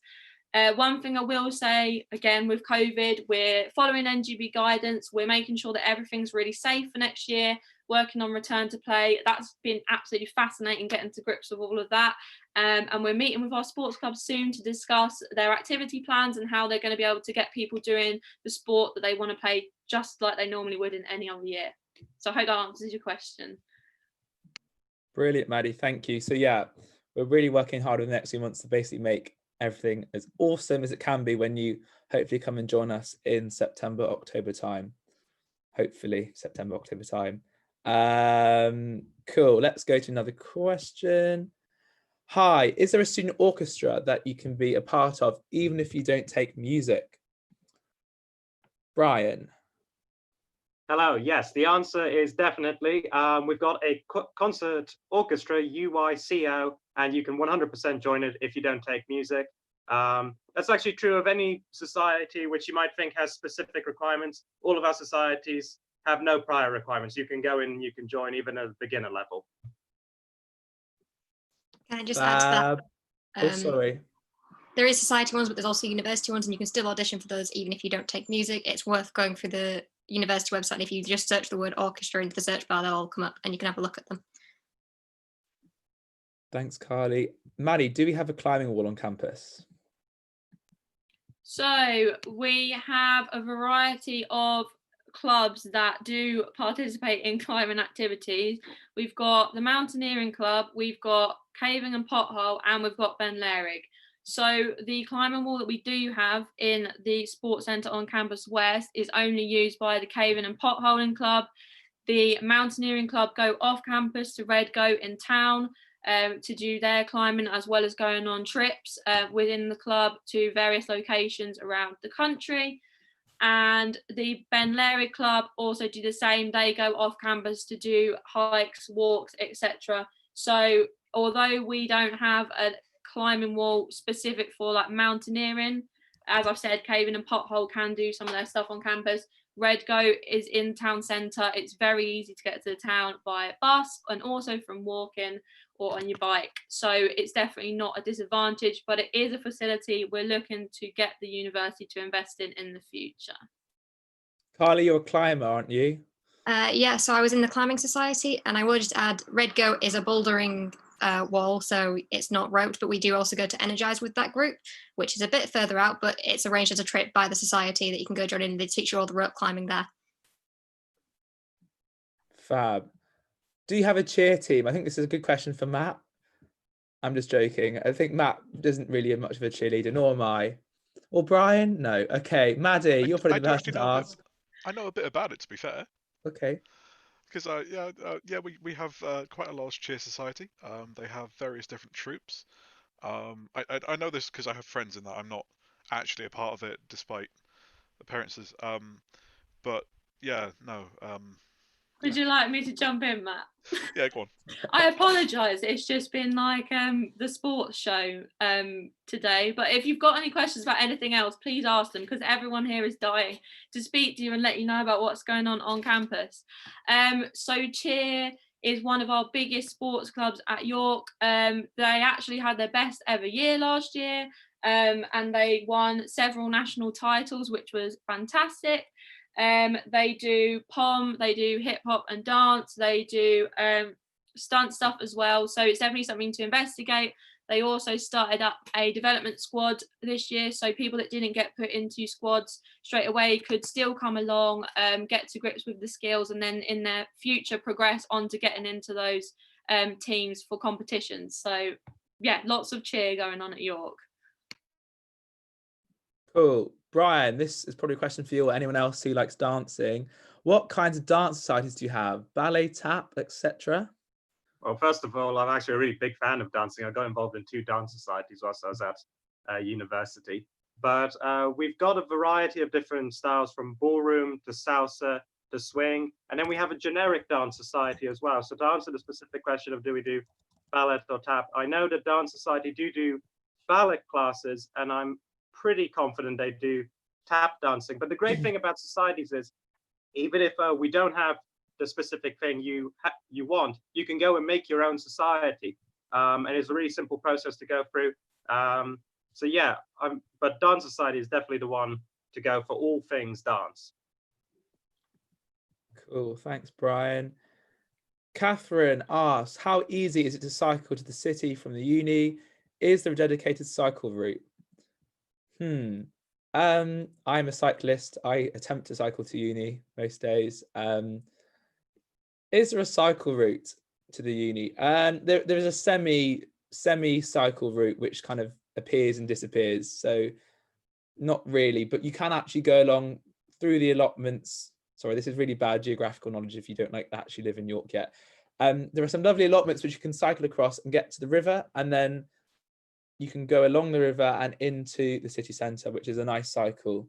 One thing I will say, again, with COVID, we're following NGB guidance. We're making sure that everything's really safe for next year, working on return to play. That's been absolutely fascinating, getting to grips with all of that. And we're meeting with our sports clubs soon to discuss their activity plans and how they're going to be able to get people doing the sport that they want to play just like they normally would in any other year. So I hope that answers your question. Brilliant, Maddie. Thank you. So yeah, we're really working hard in the next few months to basically make everything as awesome as it can be when you hopefully come and join us in September, October time. Hopefully September, October time. Cool. Let's go to another question. Hi, is there a student orchestra that you can be a part of even if you don't take music? Brian. Hello, yes, the answer is definitely. We've got a concert orchestra, UYCO, and you can 100% join it if you don't take music. That's actually true of any society which you might think has specific requirements. All of our societies have no prior requirements. You can go in, you can join even at a beginner level. Can I just add to that? Oh, sorry. There is society ones, but there's also university ones, and you can still audition for those even if you don't take music. It's worth going through the university website. And if you just search the word orchestra into the search bar, they'll all come up and you can have a look at them. Thanks, Maddie, do we have a climbing wall on campus? So we have a variety of clubs that do participate in climbing activities. We've got the Mountaineering Club, we've got Caving and Pothole, and we've got Ben Leyrig. So the climbing wall that we do have in the sports centre on Campus West is only used by the Caving and Potholing Club. The Mountaineering Club go off campus to Redgoat in town to do their climbing, as well as going on trips within the club to various locations around the country. And the Ben Leyrig Club also do the same. They go off campus to do hikes, walks, etc. So although we don't have a climbing wall specific for like mountaineering, as I've said, Caving and Pothole can do some of their stuff on campus. Red Goat is in town centre. It's very easy to get to the town by bus and also from walking or on your bike. So it's definitely not a disadvantage, but it is a facility we're looking to get the university to invest in the future. Carly, you're a climber, aren't you? Yeah, so I was in the climbing society, and I will just add Red Goat is a bouldering wall, so it's not roped, but we do also go to Energize with that group, which is a bit further out, but it's arranged as a trip by the society that you can go join in. They teach you all the rope climbing there. Fab. Do you have a cheer team? I think this is a good question for Matt. I'm just joking. I think Matt isn't really much of a cheerleader, nor am I. Or Brian? No. Okay, Maddie, you're probably the person to ask. I know a bit about it, to be fair. Okay. Because we have quite a large cheer society. They have various different troops. I know this because I have friends in that. I'm not actually a part of it, despite appearances. But yeah, no. Would you like me to jump in, Matt? Yeah, go on. I apologise. It's just been like the sports show today. But if you've got any questions about anything else, please ask them, because everyone here is dying to speak to you and let you know about what's going on campus. So Cheer is one of our biggest sports clubs at York. They actually had their best ever year last year, and they won several national titles, which was fantastic. They do pom, they do hip hop and dance, they do stunt stuff as well, so it's definitely something to investigate. They also started up a development squad this year, so people that didn't get put into squads straight away could still come along, get to grips with the skills, and then in their future progress on to getting into those teams for competitions. So yeah, lots of cheer going on at York. Cool. Brian, this is probably a question for you or anyone else who likes dancing. What kinds of dance societies do you have? Ballet, tap, etc.? Well, first of all, I'm actually a really big fan of dancing. I got involved in 2 dance societies whilst I was at university. But we've got a variety of different styles, from ballroom to salsa to swing. And then we have a generic dance society as well. So to answer the specific question of do we do ballet or tap, I know that dance society do ballet classes, and I'm pretty confident they do tap dancing. But the great thing about societies is, even if we don't have the specific thing you want, you can go and make your own society, and it's a really simple process to go through. So yeah, but dance society is definitely the one to go for all things dance. Cool, thanks, Brian. Catherine asks, how easy is it to cycle to the city from the uni? Is there a dedicated cycle route? I'm a cyclist. I attempt to cycle to uni most days. Is there a cycle route to the uni? There is a semi cycle route which kind of appears and disappears. So not really, but you can actually go along through the allotments. Sorry, this is really bad geographical knowledge if you don't actually live in York yet. There are some lovely allotments which you can cycle across and get to the river, and then you can go along the river and into the city centre, which is a nice cycle.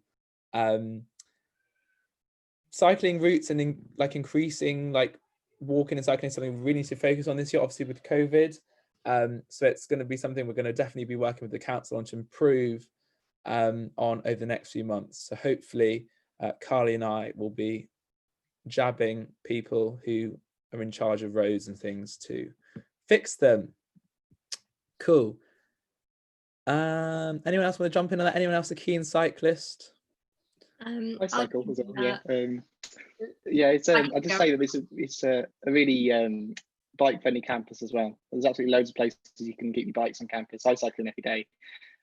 Cycling routes and increasing walking and cycling is something we really need to focus on this year, obviously with COVID. So it's going to be something we're going to definitely be working with the council on to improve on over the next few months. So hopefully Carly and I will be jabbing people who are in charge of roads and things to fix them. Cool. Anyone else want to jump in on that? Anyone else a keen cyclist? I cycle as well. Yeah. It's I just say that it's a really bike friendly campus as well. There's absolutely loads of places you can get your bikes on campus. I cycle in every day,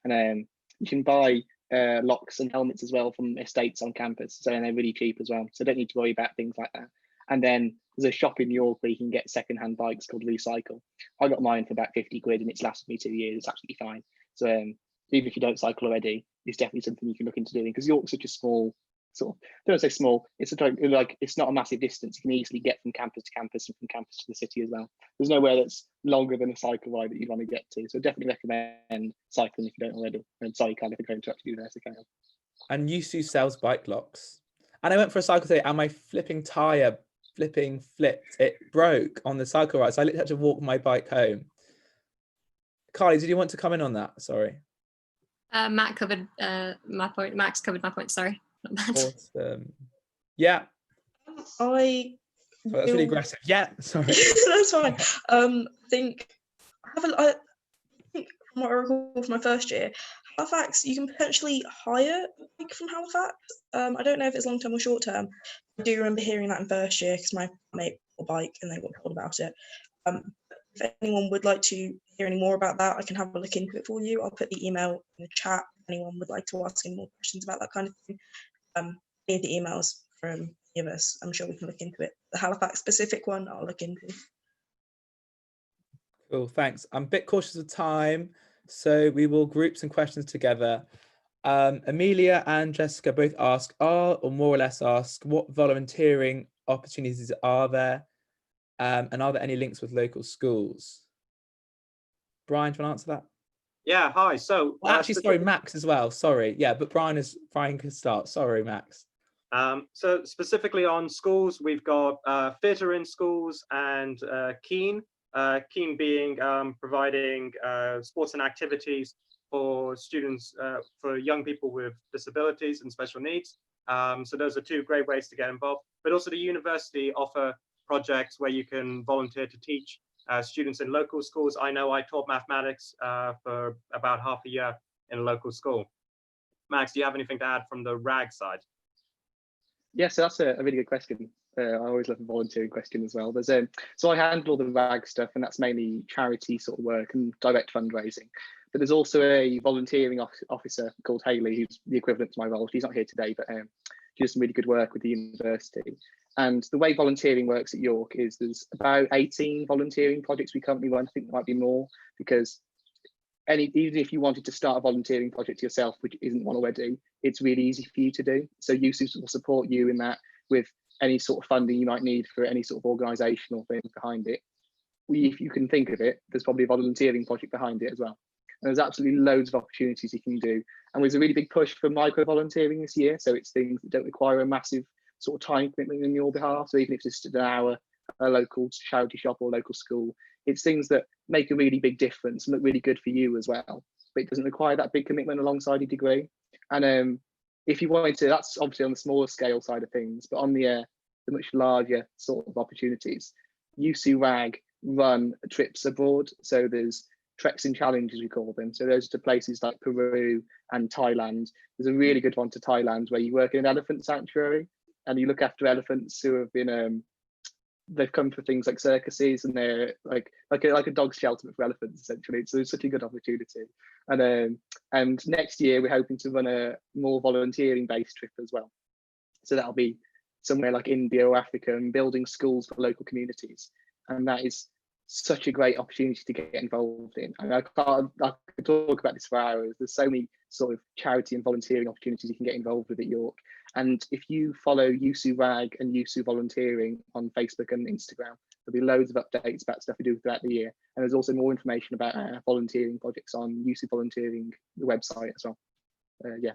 and you can buy locks and helmets as well from estates on campus, so they're really cheap as well. So don't need to worry about things like that. And then there's a shop in York where you can get second-hand bikes called Recycle. I got mine for about 50 quid and it's lasted me 2 years. It's absolutely fine. So even if you don't cycle already, it's definitely something you can look into doing, because York's such a small sort of, I don't say small, it's like it's not a massive distance. You can easily get from campus to campus and from campus to the city as well. There's nowhere that's longer than a cycle ride that you'd want to get to. So definitely recommend cycling if you don't already. And sorry, Carl, if I'm going to interrupt you there, so carry on. And Yusu sells bike locks. And I went for a cycle today and my flipping tyre flipped. It broke on the cycle ride. So I literally had to walk my bike home. Carly, did you want to come in on that? Sorry. Matt covered my point. Max covered my point. Sorry, not Matt. Awesome. Yeah. I So that's really aggressive. Yeah, sorry. That's fine. I think I think from what I recall from my first year, Halifax, you can potentially hire a bike from Halifax. I don't know if it's long term or short term. I do remember hearing that in first year because my mate bought a bike and they got told about it. If anyone would like to hear any more about that, I can have a look into it for you. I'll put the email in the chat if anyone would like to ask any more questions about that kind of thing. Any of the emails from any of us, I'm sure we can look into it. The Halifax specific one, I'll look into. Cool, thanks. I'm a bit cautious of time, so we will group some questions together. Amelia and Jessica both ask, or more or less ask, what volunteering opportunities are there? And are there any links with local schools? Brian, do you want to answer that? Yeah, hi. So actually, sorry, Max as well. Sorry. Yeah, but Brian can start. Sorry, Max. So specifically on schools, we've got theatre in schools and Keen. Keen being providing sports and activities for students, for young people with disabilities and special needs. So those are two great ways to get involved. But also the university offer projects where you can volunteer to teach students in local schools. I know I taught mathematics for about half a year in a local school. Max, do you have anything to add from the RAG side? Yeah, so that's a really good question. I always love a volunteering question as well. There's so I handle all the RAG stuff, and that's mainly charity sort of work and direct fundraising. But there's also a volunteering officer called Hayley, who's the equivalent to my role. She's not here today, but she does some really good work with the university. And the way volunteering works at York is there's about 18 volunteering projects we currently run. I think there might be more, because even if you wanted to start a volunteering project yourself, which isn't one already, it's really easy for you to do. So USU will support you in that with any sort of funding you might need for any sort of organisational thing behind it. If you can think of it, there's probably a volunteering project behind it as well. And there's absolutely loads of opportunities you can do. And there's a really big push for micro volunteering this year. So it's things that don't require a massive sort of time commitment on your behalf. So even if it's just an hour, a local charity shop or local school, it's things that make a really big difference and look really good for you as well. But it doesn't require that big commitment alongside your degree. And if you wanted to, that's obviously on the smaller scale side of things, but on the much larger sort of opportunities, USU RAG run trips abroad. So there's treks and challenges, we call them. So those are to places like Peru and Thailand. There's a really good one to Thailand where you work in an elephant sanctuary and you look after elephants who have been they've come for things like circuses, and they're like a dog shelter for elephants essentially. So it's such a good opportunity. And next year we're hoping to run a more volunteering based trip as well. So that'll be somewhere like India or Africa and building schools for local communities. And that is such a great opportunity to get involved in. I mean, I could talk about this for hours. There's so many sort of charity and volunteering opportunities you can get involved with at York. And if you follow USU RAG and USU Volunteering on Facebook and Instagram, there'll be loads of updates about stuff we do throughout the year. And there's also more information about volunteering projects on USU Volunteering, the website as well. Yeah.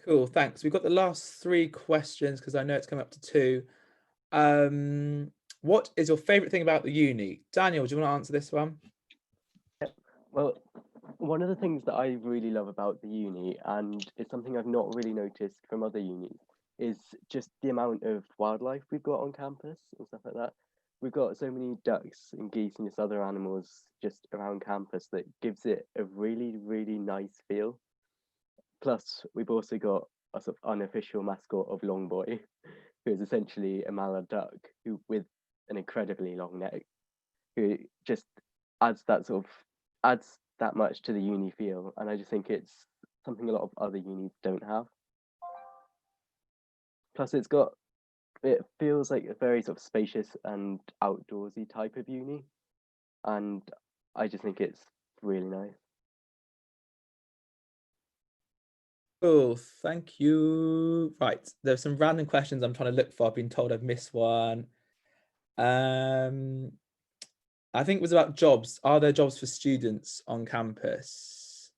Cool, thanks. We've got the last 3 questions because I know it's coming up to 2. What is your favourite thing about the uni? Daniel, do you want to answer this one? Well, one of the things that I really love about the uni, and it's something I've not really noticed from other unis, is just the amount of wildlife we've got on campus and stuff like that. We've got so many ducks and geese and just other animals just around campus that gives it a really, really nice feel. Plus, we've also got a sort of unofficial mascot of Longboy, who is essentially a mallard duck with an incredibly long neck, who just adds that much to the uni feel. And I just think it's something a lot of other unis don't have. Plus, it feels like a very sort of spacious and outdoorsy type of uni. And I just think it's really nice. Cool, thank you. Right, there's some random questions I'm trying to look for. I've been told I've missed one. I think it was about jobs. Are there jobs for students on campus?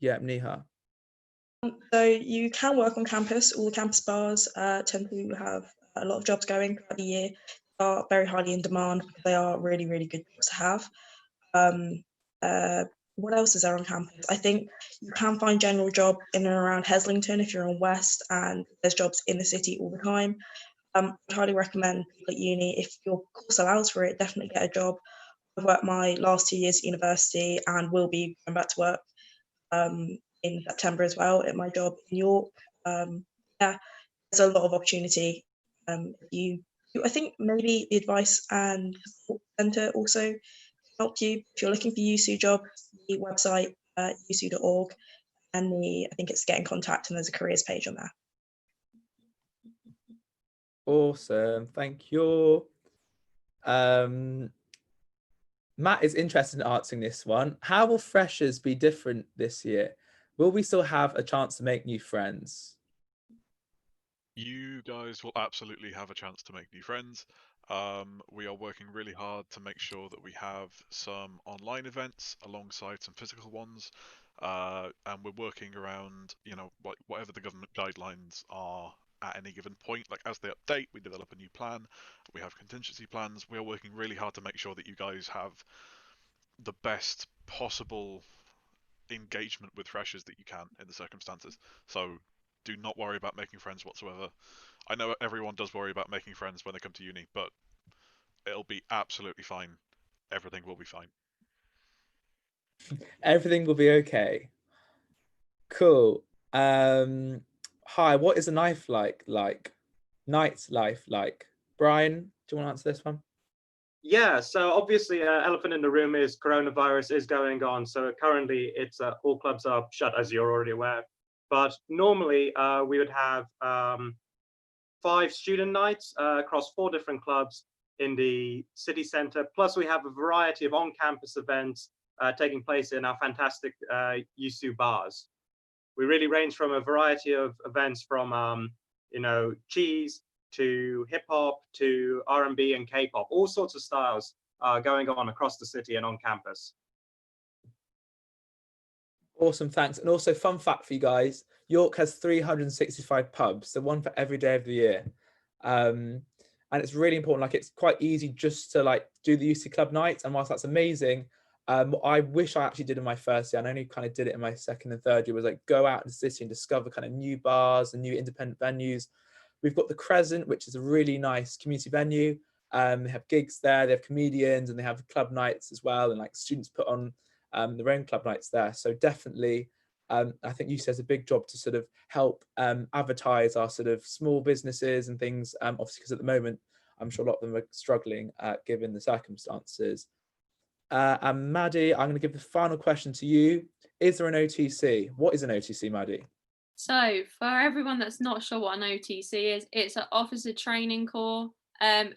Yeah, Neha. So you can work on campus. All the campus bars tend to have a lot of jobs going throughout the year. They are very highly in demand because they are really, really good jobs to have. What else is there on campus? I think you can find general job in and around Heslington if you're in West, and there's jobs in the city all the time. I'd highly recommend people at uni, if your course allows for it, definitely get a job. I've worked my last 2 years at university and will be going back to work in September as well at my job in York. Yeah, there's a lot of opportunity. I think maybe the advice and support centre also help you if you're looking for USU job. The website usu.org, and I think it's get in contact, and there's a careers page on there. Awesome, thank you. Matt is interested in answering this one. How will freshers be different this year? Will we still have a chance to make new friends? You guys will absolutely have a chance to make new friends. We are working really hard to make sure that we have some online events alongside some physical ones, and we're working around, whatever the government guidelines are at any given point. Like, as they update, we develop a new plan. We have contingency plans. We are working really hard to make sure that you guys have the best possible engagement with freshers that you can in the circumstances. So do not worry about making friends whatsoever. I know everyone does worry about making friends when they come to uni, but it'll be absolutely fine. Everything will be fine. Everything will be okay. Cool. Hi, what is a night life like? Brian, do you want to answer this one? Yeah, so obviously elephant in the room is coronavirus is going on. So currently it's all clubs are shut, as you're already aware. But normally we would have 5 student nights across 4 different clubs in the city centre. Plus we have a variety of on-campus events taking place in our fantastic USU bars. We really range from a variety of events from, cheese to hip hop to R&B and K-pop, all sorts of styles going on across the city and on campus. Awesome, thanks. And also, fun fact for you guys, York has 365 pubs, so one for every day of the year. And it's really important, like it's quite easy just to do the UC club nights. And whilst that's amazing, what I wish I actually did in my first year, and I only kind of did it in my second and third year, was go out in the city and discover kind of new bars and new independent venues. We've got the Crescent, which is a really nice community venue. They have gigs there, they have comedians, and they have club nights as well, and students put on their own club nights there. So definitely, I think UC has a big job to sort of help advertise our sort of small businesses and things, obviously because at the moment, I'm sure a lot of them are struggling given the circumstances. And Maddie, I'm going to give the final question to you. Is there an OTC? What is an OTC, Maddie? So for everyone that's not sure what an OTC is, it's an officer training corps.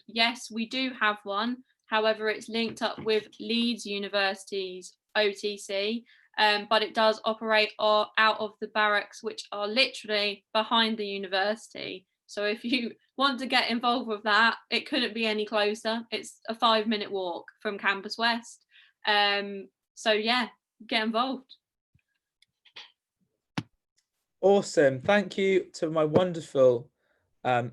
Yes, we do have one. However, it's linked up with Leeds University's OTC, but it does operate out of the barracks, which are literally behind the university. So if you want to get involved with that, it couldn't be any closer. It's a 5-minute walk from Campus West. So yeah, get involved. Awesome. Thank you to my wonderful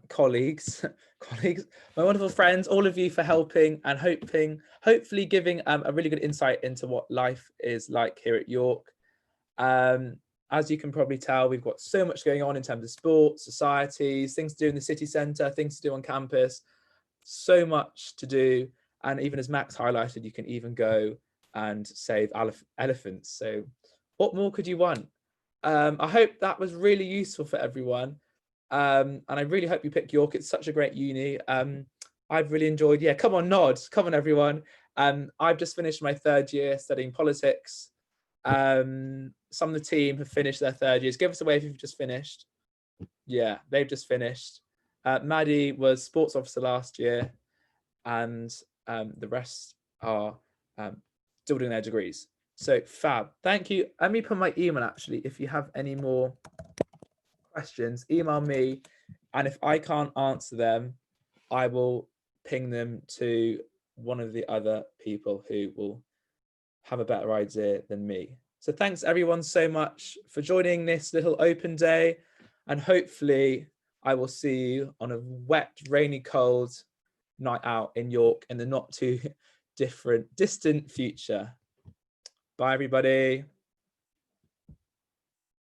colleagues, my wonderful friends, all of you for helping and hopefully giving a really good insight into what life is like here at York. As you can probably tell, we've got so much going on in terms of sports, societies, things to do in the city centre, things to do on campus, so much to do. And even as Max highlighted, you can even go and save elephants. So what more could you want? I hope that was really useful for everyone. And I really hope you pick York. It's such a great uni. I've really enjoyed, come on, nod. Come on, everyone. I've just finished my 3rd year studying politics. Some of the team have finished their 3rd years. Give us a wave if you've just finished. Yeah, they've just finished. Maddie was sports officer last year, and the rest are still doing their degrees. So fab. Thank you. Let me put my email actually. If you have any more questions, email me, and if I can't answer them, I will ping them to one of the other people who will have a better idea than me. So thanks everyone so much for joining this little open day, and hopefully I will see you on a wet, rainy, cold night out in York in the not too distant future. Bye, everybody.